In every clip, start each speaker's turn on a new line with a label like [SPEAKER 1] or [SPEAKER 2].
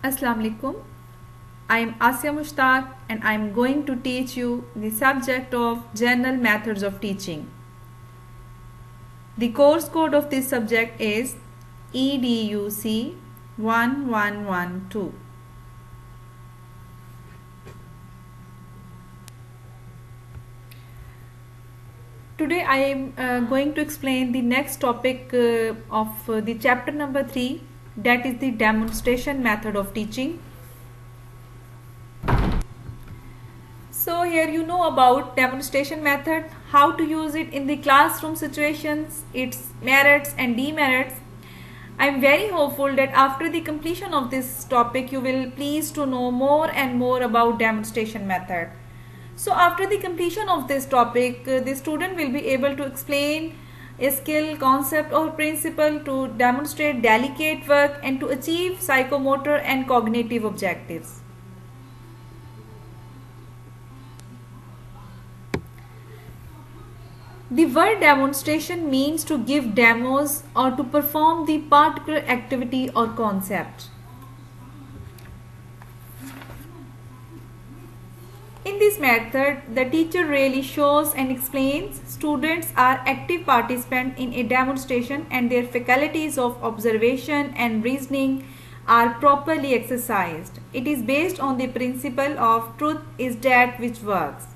[SPEAKER 1] Assalamu alaikum. I am Asya Mushtaq and I am going to teach you the subject of general methods of teaching. The course code of this subject is EDUC 1112. Today I am going to explain the next topic of the chapter number 3, that is the demonstration method of teaching. So here you know about demonstration method, how to use it in the classroom situations, its merits and demerits. I am very hopeful that after the completion of this topic you will please to know more and more about demonstration method. So after the completion of this topic, the student will be able to explain a skill, concept or principle to demonstrate delicate work and to achieve psychomotor and cognitive objectives. The word demonstration means to give demos or to perform the particular activity or concept. In this method, the teacher really shows and explains. Students are active participants in a demonstration and their faculties of observation and reasoning are properly exercised. It is based on the principle of truth is that which works.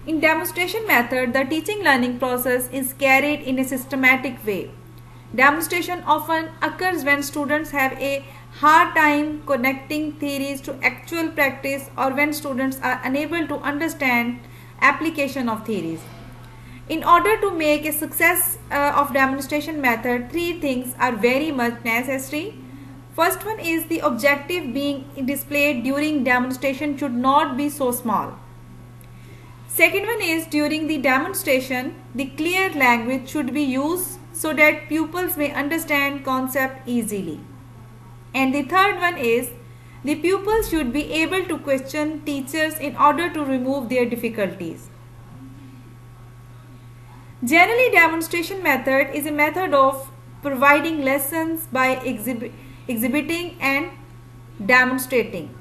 [SPEAKER 1] In demonstration method, the teaching learning process is carried in a systematic way. Demonstration often occurs when students have a hard time connecting theories to actual practice or when students are unable to understand application of theories. In order to make a success of demonstration method, three things are very much necessary. First one is the objective being displayed during demonstration should not be so small. Second one is during the demonstration, the clear language should be used so that pupils may understand concept easily. And the third one is the pupils should be able to question teachers in order to remove their difficulties. Generally, demonstration method is a method of providing lessons by exhibiting and demonstrating.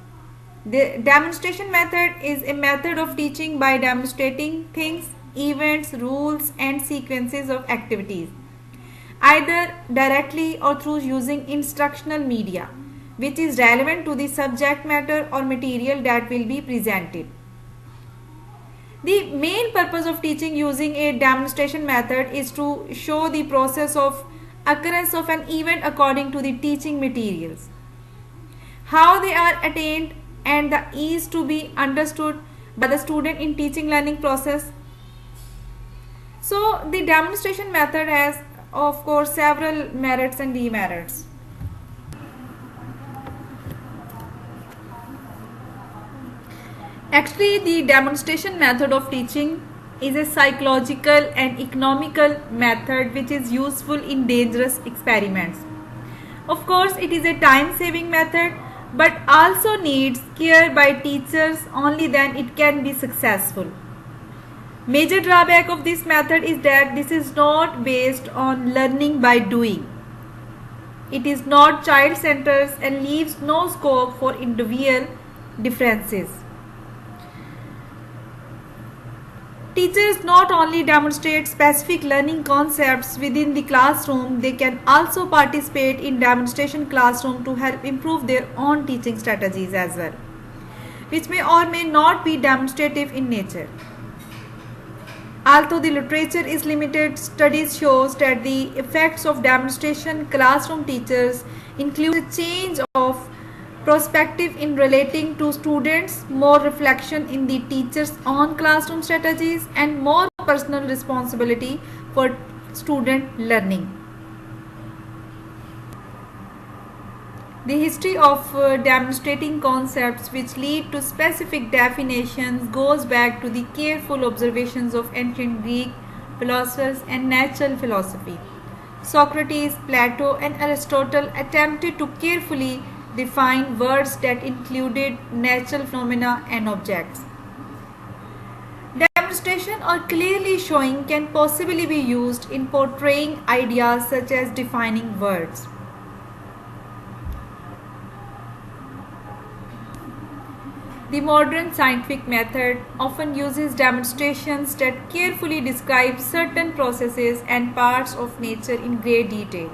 [SPEAKER 1] The demonstration method is a method of teaching by demonstrating things, events, rules and sequences of activities, either directly or through using instructional media, which is relevant to the subject matter or material that will be presented. The main purpose of teaching using a demonstration method is to show the process of occurrence of an event according to the teaching materials, how they are attained and the ease to be understood by the student in teaching learning process. So the demonstration method has of course several merits and demerits. Actually, the demonstration method of teaching is a psychological and economical method which is useful in dangerous experiments. Of course, it is a time-saving method but also needs care by teachers, only then it can be successful. Major drawback of this method is that this is not based on learning by doing. It is not child-centered and leaves no scope for individual differences. Teachers not only demonstrate specific learning concepts within the classroom, they can also participate in demonstration classroom to help improve their own teaching strategies as well, which may or may not be demonstrative in nature. Although the literature is limited, studies shows that the effects of demonstration classroom teachers include a change of perspective in relating to students, more reflection in the teacher's own classroom strategies and more personal responsibility for student learning. The history of demonstrating concepts which lead to specific definitions goes back to the careful observations of ancient Greek philosophers and natural philosophy. Socrates, Plato and Aristotle attempted to carefully define words that included natural phenomena and objects. Demonstration or clearly showing can possibly be used in portraying ideas such as defining words. The modern scientific method often uses demonstrations that carefully describe certain processes and parts of nature in great detail.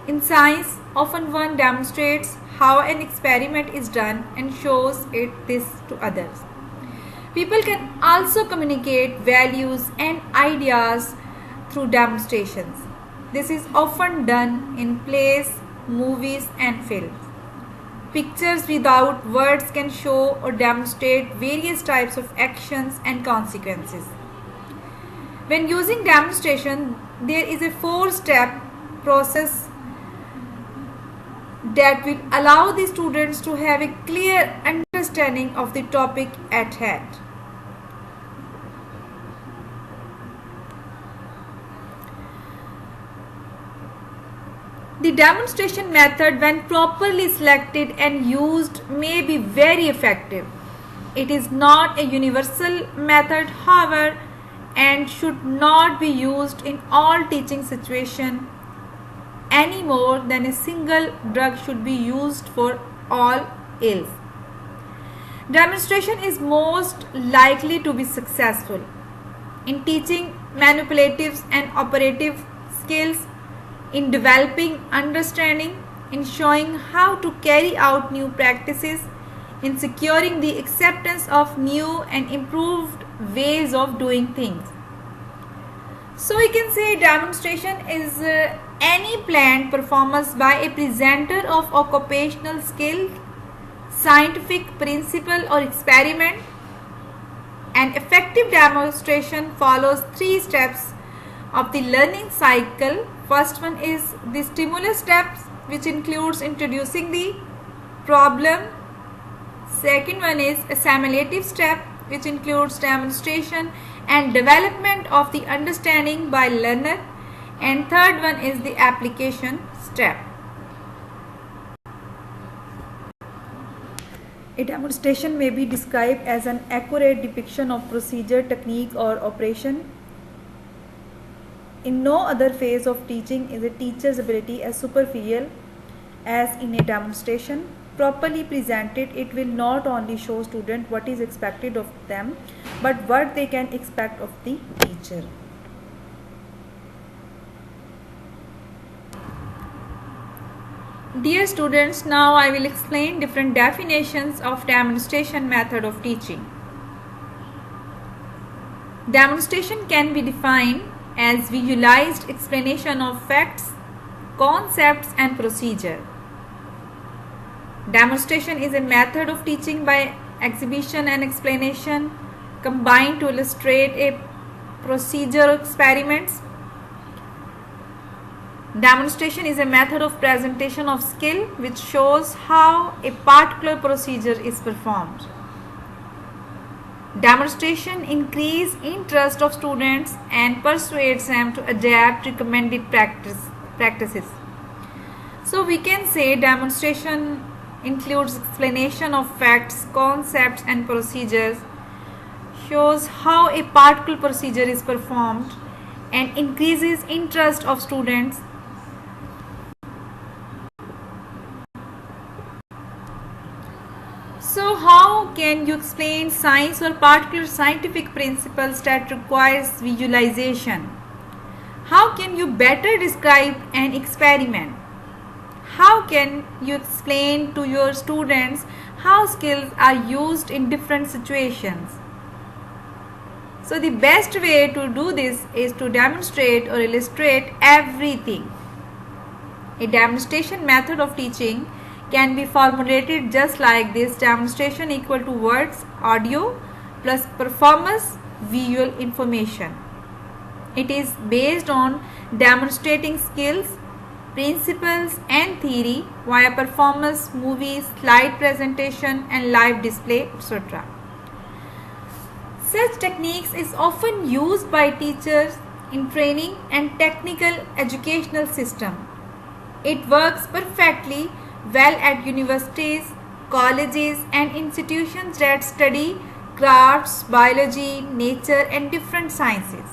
[SPEAKER 1] In science, often one demonstrates how an experiment is done and shows this to others. People can also communicate values and ideas through demonstrations. This is often done in plays, movies, and films. Pictures without words can show or demonstrate various types of actions and consequences. When using demonstration, there is a 4-step process that will allow the students to have a clear understanding of the topic at hand. The demonstration method, when properly selected and used, may be very effective. It is not a universal method, however, and should not be used in all teaching situations any more than a single drug should be used for all ills. Demonstration is most likely to be successful in teaching manipulative and operative skills, in developing understanding, in showing how to carry out new practices, in securing the acceptance of new and improved ways of doing things. So we can say demonstration is any planned performance by a presenter of occupational skill, scientific principle or experiment. An effective demonstration follows 3 steps of the learning cycle. First one is the stimulus steps, which includes introducing the problem. Second one is assimilative step, which includes demonstration and development of the understanding by learner. And third one is the application step. A demonstration may be described as an accurate depiction of procedure, technique or operation. In no other phase of teaching is a teacher's ability as superficial as in a demonstration. Properly presented, it will not only show students what is expected of them, but what they can expect of the teacher. Dear students, now I will explain different definitions of demonstration method of teaching. Demonstration can be defined as visualized explanation of facts, concepts and procedure. Demonstration is a method of teaching by exhibition and explanation combined to illustrate a procedure or experiments. Demonstration is a method of presentation of skill which shows how a particular procedure is performed. Demonstration increases interest of students and persuades them to adapt recommended practices. So we can say demonstration includes explanation of facts, concepts and procedures, shows how a particular procedure is performed and increases interest of students. So how can you explain science or particular scientific principles that requires visualization? How can you better describe an experiment? How can you explain to your students how skills are used in different situations? So the best way to do this is to demonstrate or illustrate everything. A demonstration method of teaching can be formulated just like this: demonstration equal to words, audio plus performance, visual information. It is based on demonstrating skills, principles and theory via performance, movies, slide presentation and live display, etc. Such techniques is often used by teachers in training and technical educational system. It works perfectly well at universities, colleges and institutions that study crafts, biology, nature and different sciences.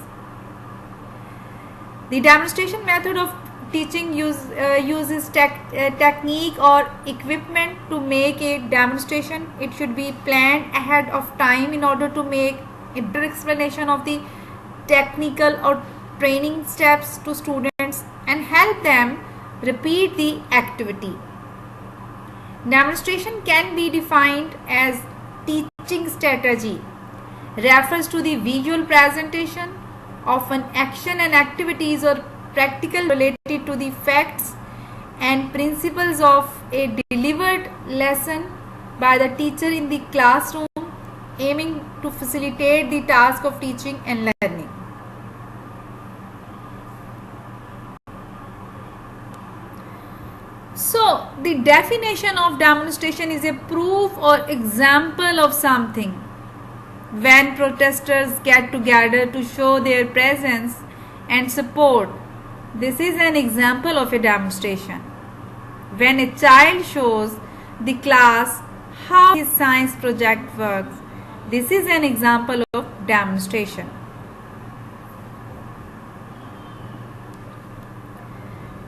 [SPEAKER 1] The demonstration method of teaching uses technique or equipment to make a demonstration, it should be planned ahead of time in order to make a better explanation of the technical or training steps to students and help them repeat the activity. Demonstration can be defined as teaching strategy, refers to the visual presentation of an action and activities or practical related to the facts and principles of a delivered lesson by the teacher in the classroom, aiming to facilitate the task of teaching and learning. So, the definition of demonstration is a proof or example of something. When protesters get together to show their presence and support, this is an example of a demonstration. When a child shows the class how his science project works, this is an example of demonstration.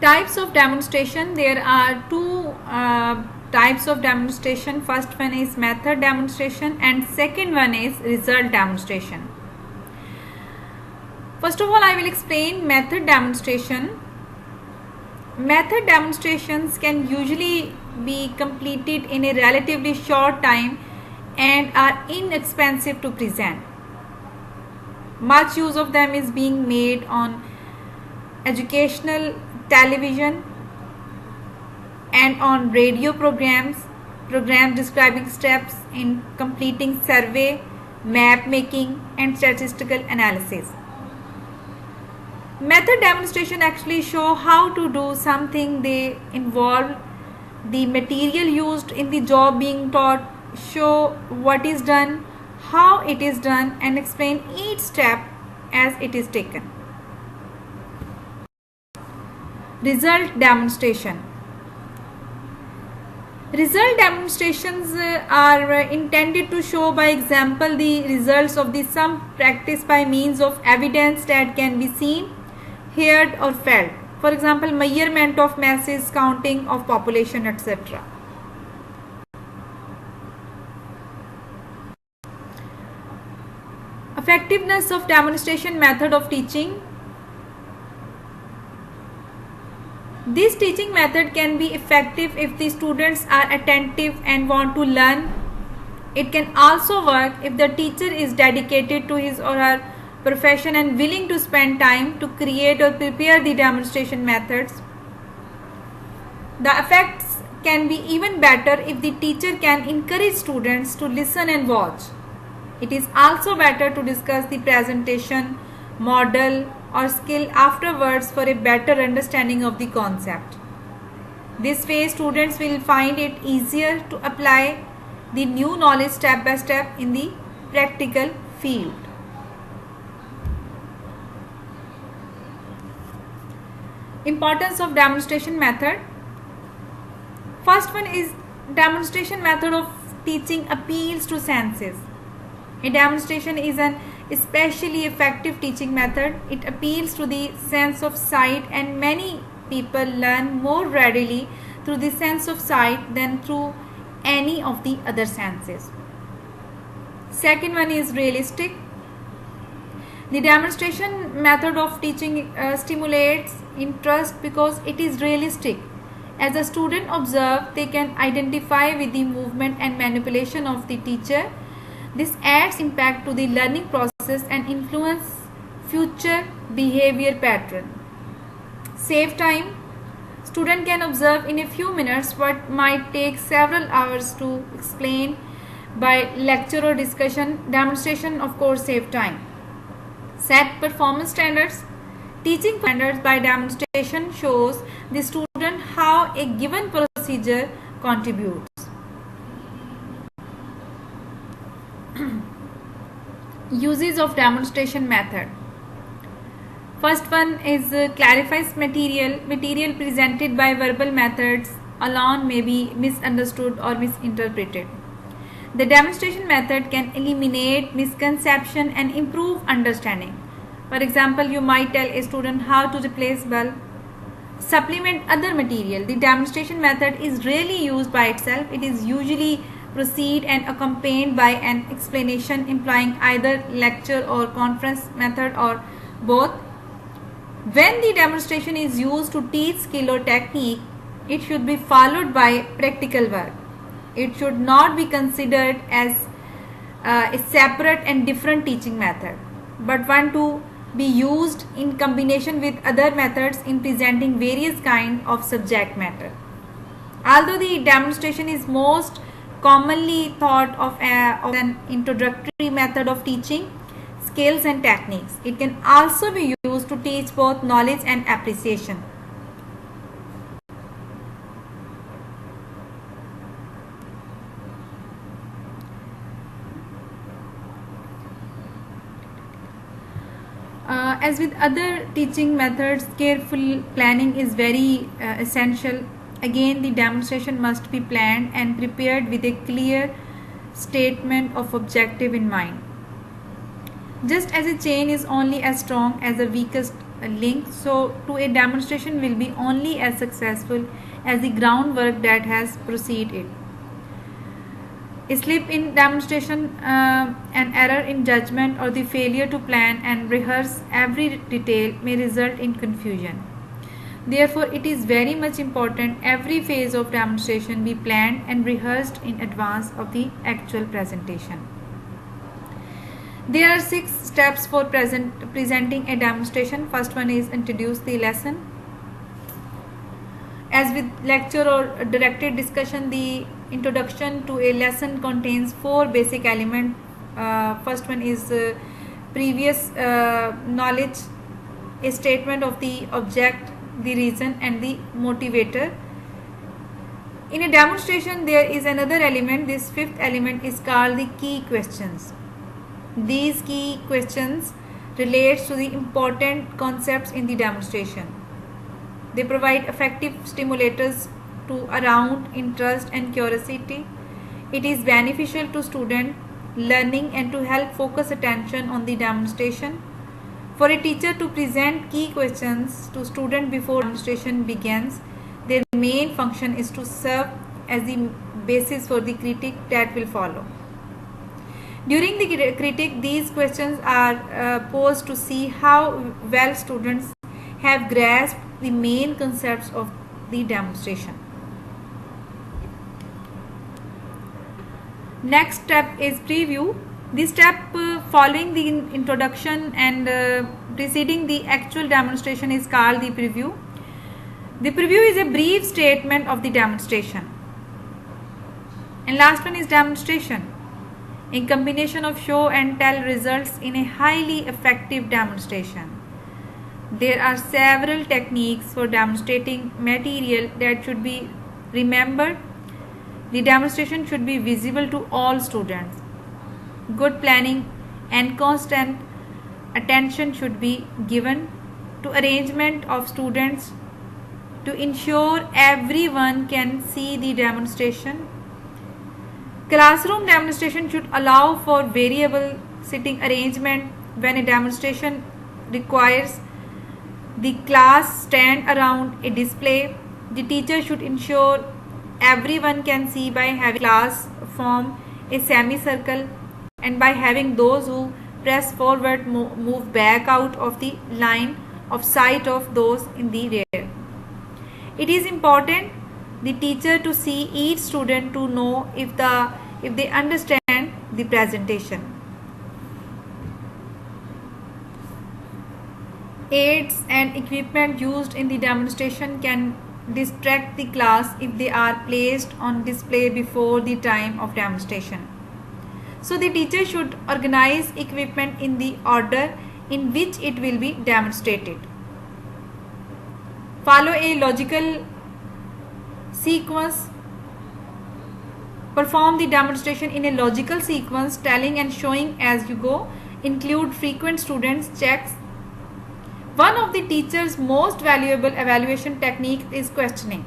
[SPEAKER 1] Types of demonstration. There are two types of demonstration. First one is method demonstration and second one is result demonstration. First of all, I will explain method demonstration. Method demonstrations can usually be completed in a relatively short time and are inexpensive to present. Much use of them is being made on educational television and on radio programs describing steps in completing survey, map making and statistical analysis. Method demonstration actually show how to do something. They involve the material used in the job being taught, show what is done, how it is done and explain each step as it is taken. Result demonstration. Result demonstrations are intended to show by example the results of the some practice by means of evidence that can be seen, heard or felt. For example, measurement of masses, counting of population, etc. Effectiveness of demonstration method of teaching. This teaching method can be effective if the students are attentive and want to learn. It can also work if the teacher is dedicated to his or her profession and willing to spend time to create or prepare the demonstration methods. The effects can be even better if the teacher can encourage students to listen and watch. It is also better to discuss the presentation, model or skill afterwards for a better understanding of the concept. This way, students will find it easier to apply the new knowledge step by step in the practical field. Importance of demonstration method. First one is demonstration method of teaching appeals to senses. A demonstration is an especially effective teaching method. It appeals to the sense of sight and many people learn more readily through the sense of sight than through any of the other senses. Second one is realistic. The demonstration method of teaching stimulates interest because it is realistic. As a student observes, they can identify with the movement and manipulation of the teacher. This adds impact to the learning process and influence future behavior pattern. Save time. Student can observe in a few minutes what might take several hours to explain by lecture or discussion. Demonstration of course save time. Set performance standards. Teaching standards by demonstration shows the student how a given procedure contributes. Uses of demonstration method. First one is clarifies material. Material presented by verbal methods alone may be misunderstood or misinterpreted. The demonstration method can eliminate misconception and improve understanding. For example, you might tell a student how to replace bulb. supplement other material. The demonstration method is rarely used by itself. It is usually preceded and accompanied by an explanation implying either lecture or conference method or both. When the demonstration is used to teach skill or technique, it should be followed by practical work. It should not be considered as a separate and different teaching method, but one to be used in combination with other methods in presenting various kinds of subject matter. Although the demonstration is most commonly thought of as an introductory method of teaching skills and techniques, it can also be used to teach both knowledge and appreciation. As with other teaching methods, careful planning is very essential. Again, the demonstration must be planned and prepared with a clear statement of objective in mind. Just as a chain is only as strong as the weakest link, so too a demonstration will be only as successful as the groundwork that has preceded it. A slip in demonstration, an error in judgment, or the failure to plan and rehearse every detail may result in confusion. Therefore, it is very much important every phase of demonstration be planned and rehearsed in advance of the actual presentation. There are 6 steps for presenting a demonstration. First one is introduce the lesson. As with lecture or directed discussion, the introduction to a lesson contains 4 basic elements. First one is previous knowledge, a statement of the object, the reason, and the motivator. In a demonstration, there is another element. This 5th element is called the key questions. These key questions relates to the important concepts in the demonstration. They provide effective stimulators to arouse interest and curiosity. It is beneficial to student learning and to help focus attention on the demonstration. For a teacher to present key questions to student before demonstration begins, their main function is to serve as the basis for the critique that will follow. During the critique, these questions are posed to see how well students have grasped the main concepts of the demonstration. Next step is preview. This step following the introduction and preceding the actual demonstration is called the preview. The preview is a brief statement of the demonstration. And last one is demonstration, a combination of show and tell results in a highly effective demonstration. There are several techniques for demonstrating material that should be remembered. The demonstration should be visible to all students. Good planning and constant attention should be given to arrangement of students to ensure everyone can see the demonstration. Classroom demonstration should allow for variable sitting arrangement. When a demonstration requires the class stand around a display, the teacher should ensure everyone can see by having class form a semicircle and by having those who press forward move back out of the line of sight of those in the rear. It is important the teacher to see each student to know if they understand the presentation. Aids and equipment used in the demonstration can distract the class if they are placed on display before the time of demonstration. So the teacher should organize equipment in the order in which it will be demonstrated. Follow a logical sequence. Perform the demonstration in a logical sequence, telling and showing as you go. Include frequent students checks. One of the teacher's most valuable evaluation techniques is questioning.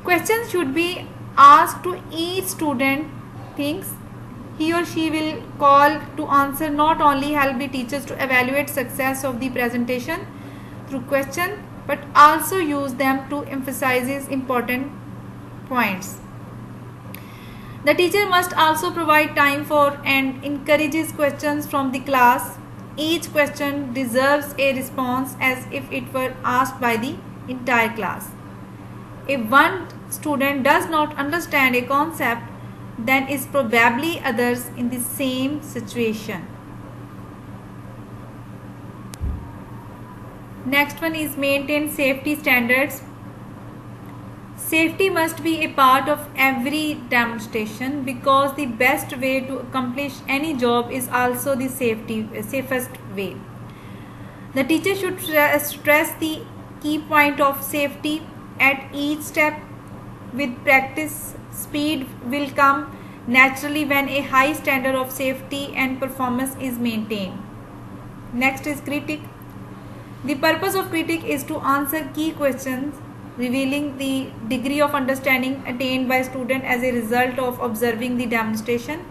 [SPEAKER 1] Questions should be asked to each student thinks he or she will call to answer. Not only help the teachers to evaluate success of the presentation, through question but also use them to emphasize important points. The teacher must also provide time for and encourages questions from the class. Each question deserves a response as if it were asked by the entire class. If one student does not understand a concept, then is probably others in the same situation. Next one is maintain safety standards. Safety must be a part of every demonstration because the best way to accomplish any job is also the safest way. The teacher should stress the key point of safety at each step. With practice, speed will come naturally when a high standard of safety and performance is maintained. Next is critique. The purpose of critique is to answer key questions, revealing the degree of understanding attained by student as a result of observing the demonstration.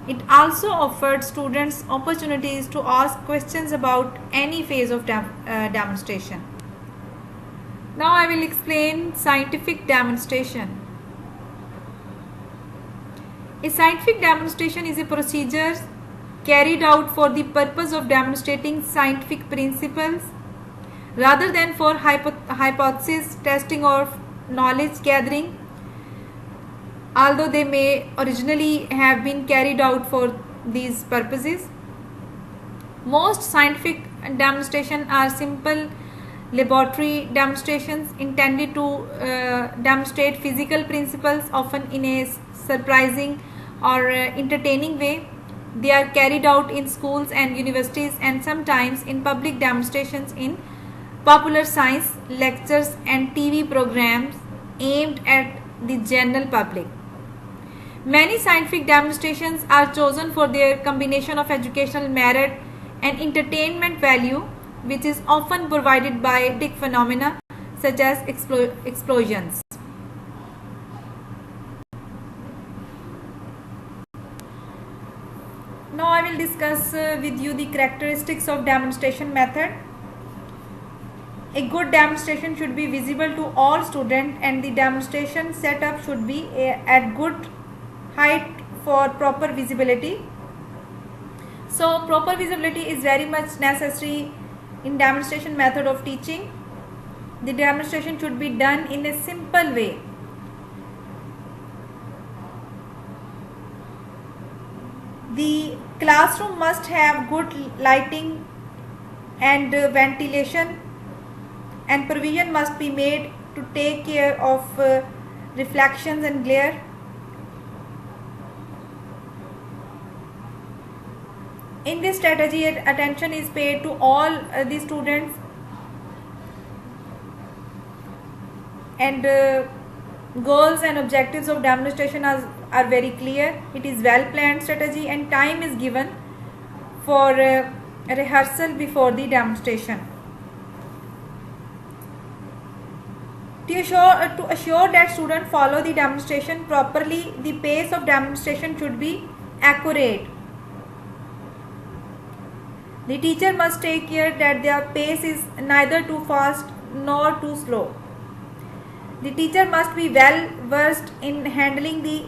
[SPEAKER 1] It also offered students opportunities to ask questions about any phase of demonstration. Now I will explain scientific demonstration. A scientific demonstration is a procedure carried out for the purpose of demonstrating scientific principles rather than for hypothesis testing or knowledge gathering, although they may originally have been carried out for these purposes. Most scientific demonstrations are simple laboratory demonstrations intended to demonstrate physical principles, often in a surprising or entertaining way. They are carried out in schools and universities and sometimes in public demonstrations in popular science lectures and TV programs aimed at the general public. Many scientific demonstrations are chosen for their combination of educational merit and entertainment value, which is often provided by optic phenomena such as explosions. Now I will discuss with you the characteristics of demonstration method. A good demonstration should be visible to all students and the demonstration setup should be at good height for proper visibility. So proper visibility is very much necessary in demonstration method of teaching. The demonstration should be done in a simple way. The classroom must have good lighting and ventilation, and provision must be made to take care of reflections and glare. In this strategy, attention is paid to all the students and goals and objectives of demonstration are very clear. It is well planned strategy and time is given for rehearsal before the demonstration. To assure that students follow the demonstration properly, the pace of demonstration should be accurate. The teacher must take care that their pace is neither too fast nor too slow. The teacher must be well versed in handling the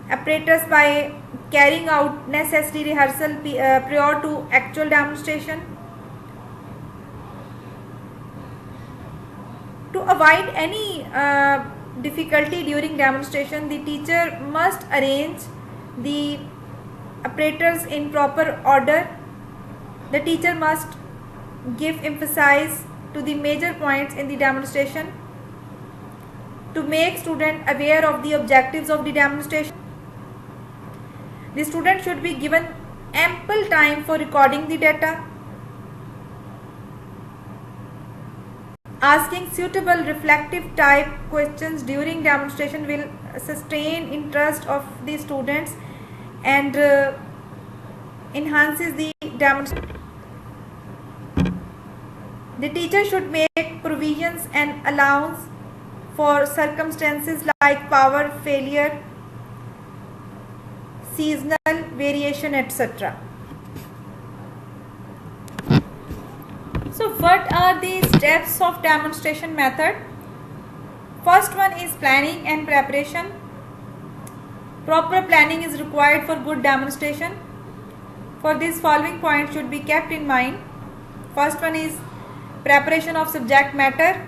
[SPEAKER 1] apparatus by carrying out necessary rehearsal prior to actual demonstration. To avoid any difficulty during demonstration, the teacher must arrange the apparatus in proper order. The teacher must give emphasis to the major points in the demonstration to make students aware of the objectives of the demonstration. The student should be given ample time for recording the data. Asking suitable reflective type questions during demonstration will sustain interest of the students and enhances the demonstration. The teacher should make provisions and allowance for circumstances like power failure, seasonal variation, etc. What are the steps of demonstration method? First one is planning and preparation. Proper planning is required for good demonstration. For this, following points should be kept in mind. First one is preparation of subject matter,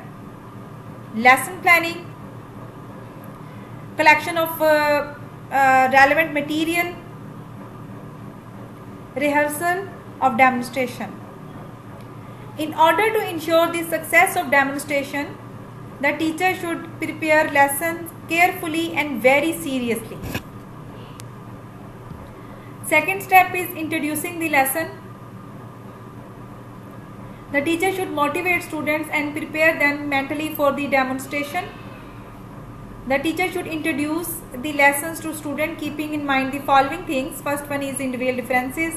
[SPEAKER 1] lesson planning, collection of relevant material, rehearsal of demonstration. In order to ensure the success of demonstration, the teacher should prepare lessons carefully and very seriously. Second step is introducing the lesson. The teacher should motivate students and prepare them mentally for the demonstration. The teacher should introduce the lessons to students keeping in mind the following things. First one is individual differences,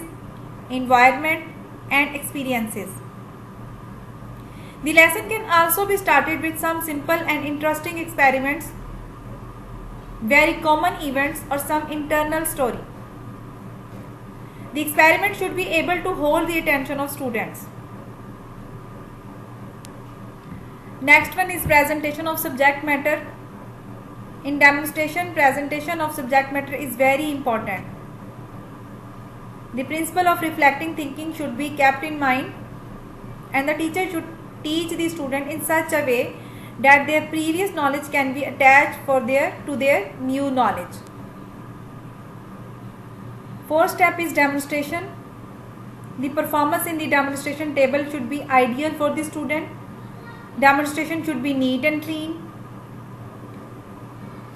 [SPEAKER 1] environment and experiences. The lesson can also be started with some simple and interesting experiments, very common events or some internal story. The experiment should be able to hold the attention of students. Next one is presentation of subject matter. In demonstration, presentation of subject matter is very important. The principle of reflecting thinking should be kept in mind, and the teacher should teach the student in such a way that their previous knowledge can be attached to their new knowledge. Fourth step is demonstration. The performance in the demonstration table should be ideal for the student. Demonstration should be neat and clean.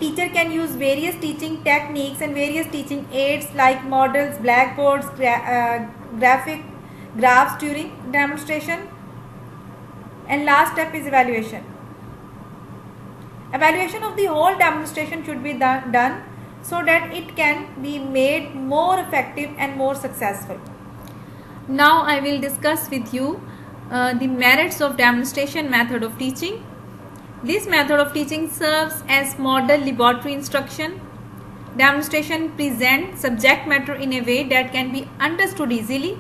[SPEAKER 1] Teacher can use various teaching techniques and various teaching aids like models, blackboards, graphs during demonstration. And last step is evaluation. Evaluation of the whole demonstration should be done so that it can be made more effective and more successful. Now I will discuss with you the merits of demonstration method of teaching. This method of teaching serves as model laboratory instruction. Demonstration presents subject matter in a way that can be understood easily.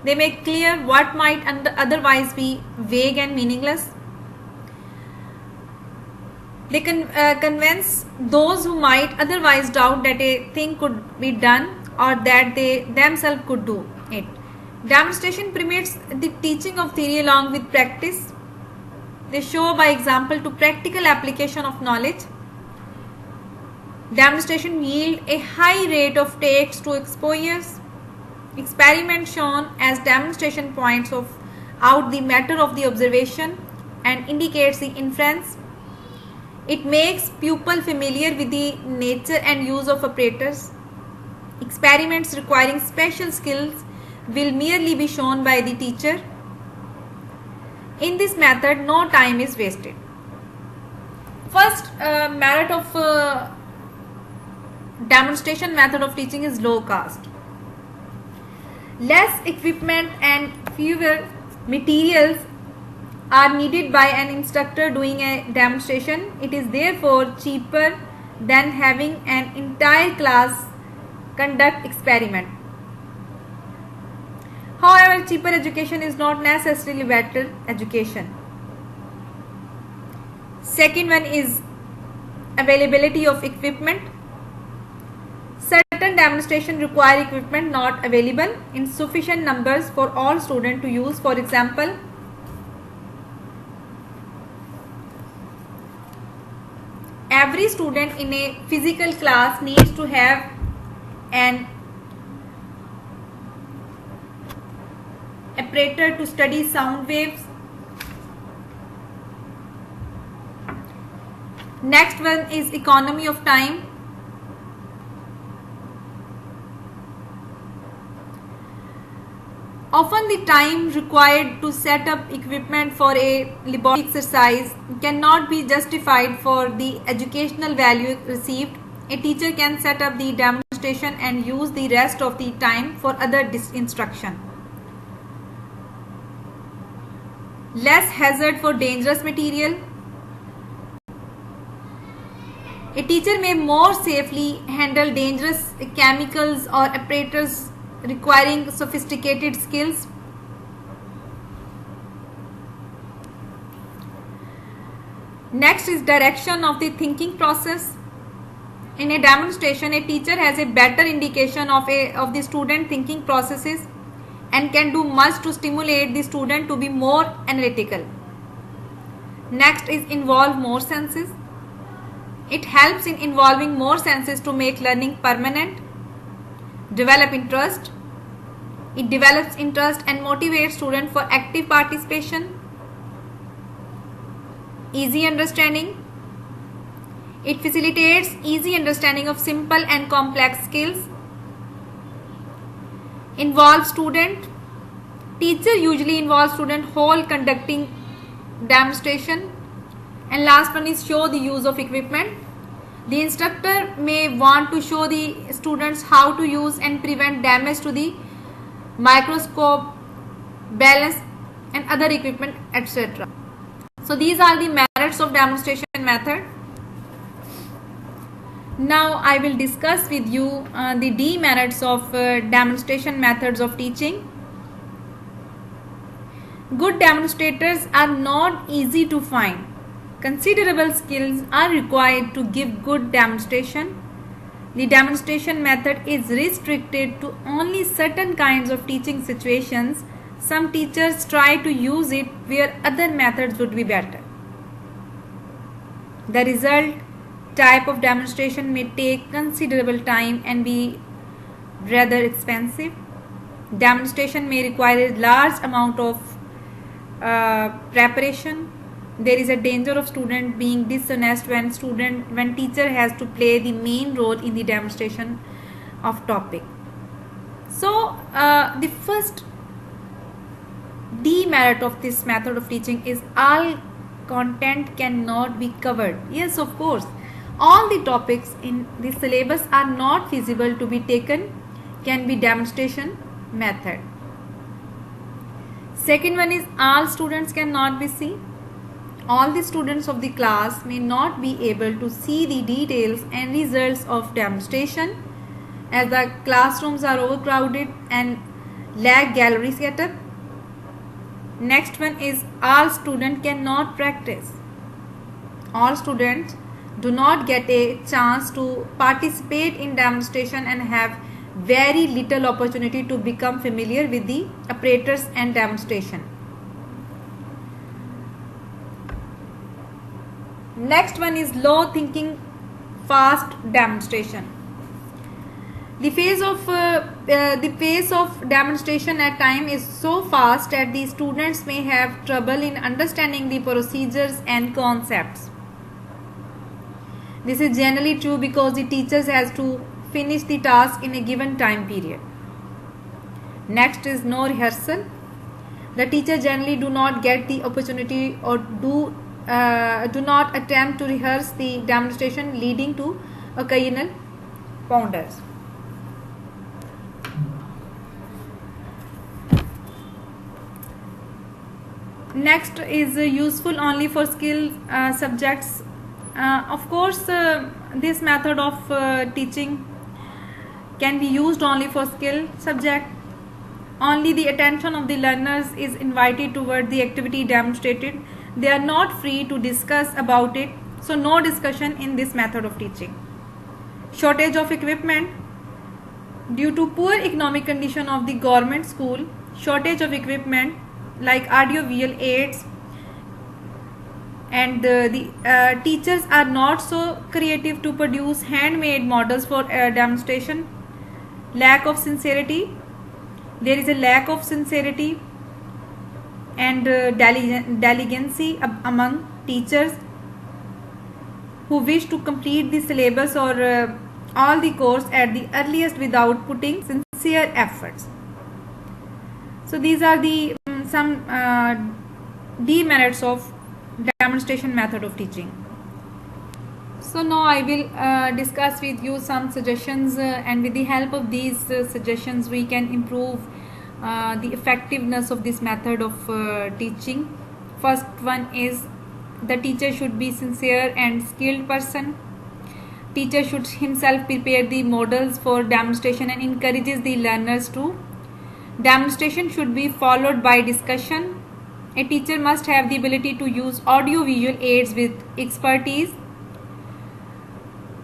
[SPEAKER 1] They make clear what might otherwise be vague and meaningless. They convince those who might otherwise doubt that a thing could be done or that they themselves could do it. Demonstration permits the teaching of theory along with practice. They show by example to practical application of knowledge. Demonstration yield a high rate of takes to exposures. Experiment shown as demonstration points out the matter of the observation and indicates the inference. It makes pupil familiar with the nature and use of operators. Experiments requiring special skills will merely be shown by the teacher. In this method, no time is wasted. First merit of demonstration method of teaching is low cost. Less equipment and fewer materials are needed by an instructor doing a demonstration. It is therefore cheaper than having an entire class conduct experiment. However, cheaper education is not necessarily better education. Second one is availability of equipment. Certain demonstrations require equipment not available in sufficient numbers for all students to use. For example, every student in a physical class needs to have an apparatus to study sound waves. Next one is economy of time. Often the time required to set up equipment for a laboratory exercise cannot be justified for the educational value received. A teacher can set up the demonstration and use the rest of the time for other instruction. Less hazard for dangerous material. A teacher may more safely handle dangerous chemicals or apparatus requiring sophisticated skills. Next is direction of the thinking process. In a demonstration, a teacher has a better indication of the student thinking processes and can do much to stimulate the student to be more analytical. Next is involve more senses. It helps in involving more senses to make learning permanent. Develop interest. It develops interest and motivates students for active participation. Easy understanding. It facilitates easy understanding of simple and complex skills. Involve student. Teacher usually involves student whole conducting demonstration. And last one is show the use of equipment. The instructor may want to show the students how to use and prevent damage to the microscope, balance and other equipment, etc. So these are the merits of demonstration method. Now I will discuss with you the demerits of demonstration methods of teaching. Good demonstrators are not easy to find. Considerable skills are required to give good demonstration. The demonstration method is restricted to only certain kinds of teaching situations. Some teachers try to use it where other methods would be better. The result type of demonstration may take considerable time and be rather expensive. Demonstration may require a large amount of preparation. There is a danger of student being dishonest when teacher has to play the main role in the demonstration of topic. So the first demerit of this method of teaching is all content cannot be covered. Yes, of course, all the topics in the syllabus are not feasible to be taken can be demonstration method. Second one is all students cannot be seen. All the students of the class may not be able to see the details and results of demonstration as the classrooms are overcrowded and lack gallery setup. Next one is all students cannot practice. All students do not get a chance to participate in demonstration and have very little opportunity to become familiar with the apparatus and demonstration. Next one is low thinking fast demonstration. The pace of demonstration at time is so fast that the students may have trouble in understanding the procedures and concepts. This is generally true because the teachers has to finish the task in a given time period. Next is no rehearsal. The teacher generally do not get the opportunity or do not attempt to rehearse the demonstration, leading to occasional blunders. Next is useful only for skill subjects. Of course, this method of teaching can be used only for skill subject. Only the attention of the learners is invited toward the activity demonstrated. They are not free to discuss about it, so no discussion in this method of teaching. Shortage of equipment. Due to poor economic condition of the government school, shortage of equipment like audio-visual aids, and the teachers are not so creative to produce handmade models for demonstration. Lack of sincerity. There is a lack of sincerity and diligency among teachers who wish to complete the syllabus or all the course at the earliest without putting sincere efforts. So these are the some demerits of demonstration method of teaching. So now I will discuss with you some suggestions and with the help of these suggestions we can improve the effectiveness of this method of teaching. First one is the teacher should be sincere and skilled person. Teacher should himself prepare the models for demonstration and encourages the learners to. Demonstration should be followed by discussion. A teacher must have the ability to use audio-visual aids with expertise.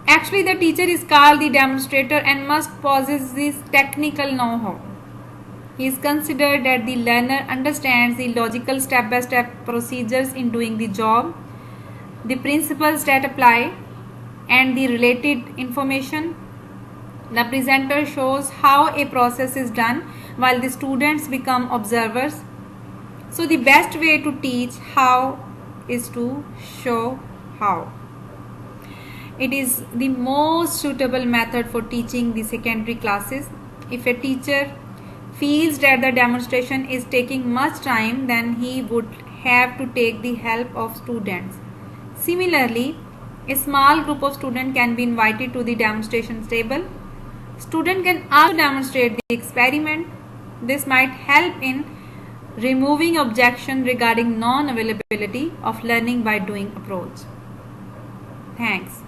[SPEAKER 1] Actually, the teacher is called the demonstrator and must possess this technical know-how. He is considered that the learner understands the logical step-by-step procedures in doing the job, the principles that apply, and the related information. The presenter shows how a process is done while the students become observers. So the best way to teach how is to show how. It is the most suitable method for teaching the secondary classes. If a teacher feels that the demonstration is taking much time, then he would have to take the help of students. Similarly, a small group of students can be invited to the demonstration table. Student can also demonstrate the experiment. This might help in removing objection regarding non-availability of learning by doing approach. Thanks.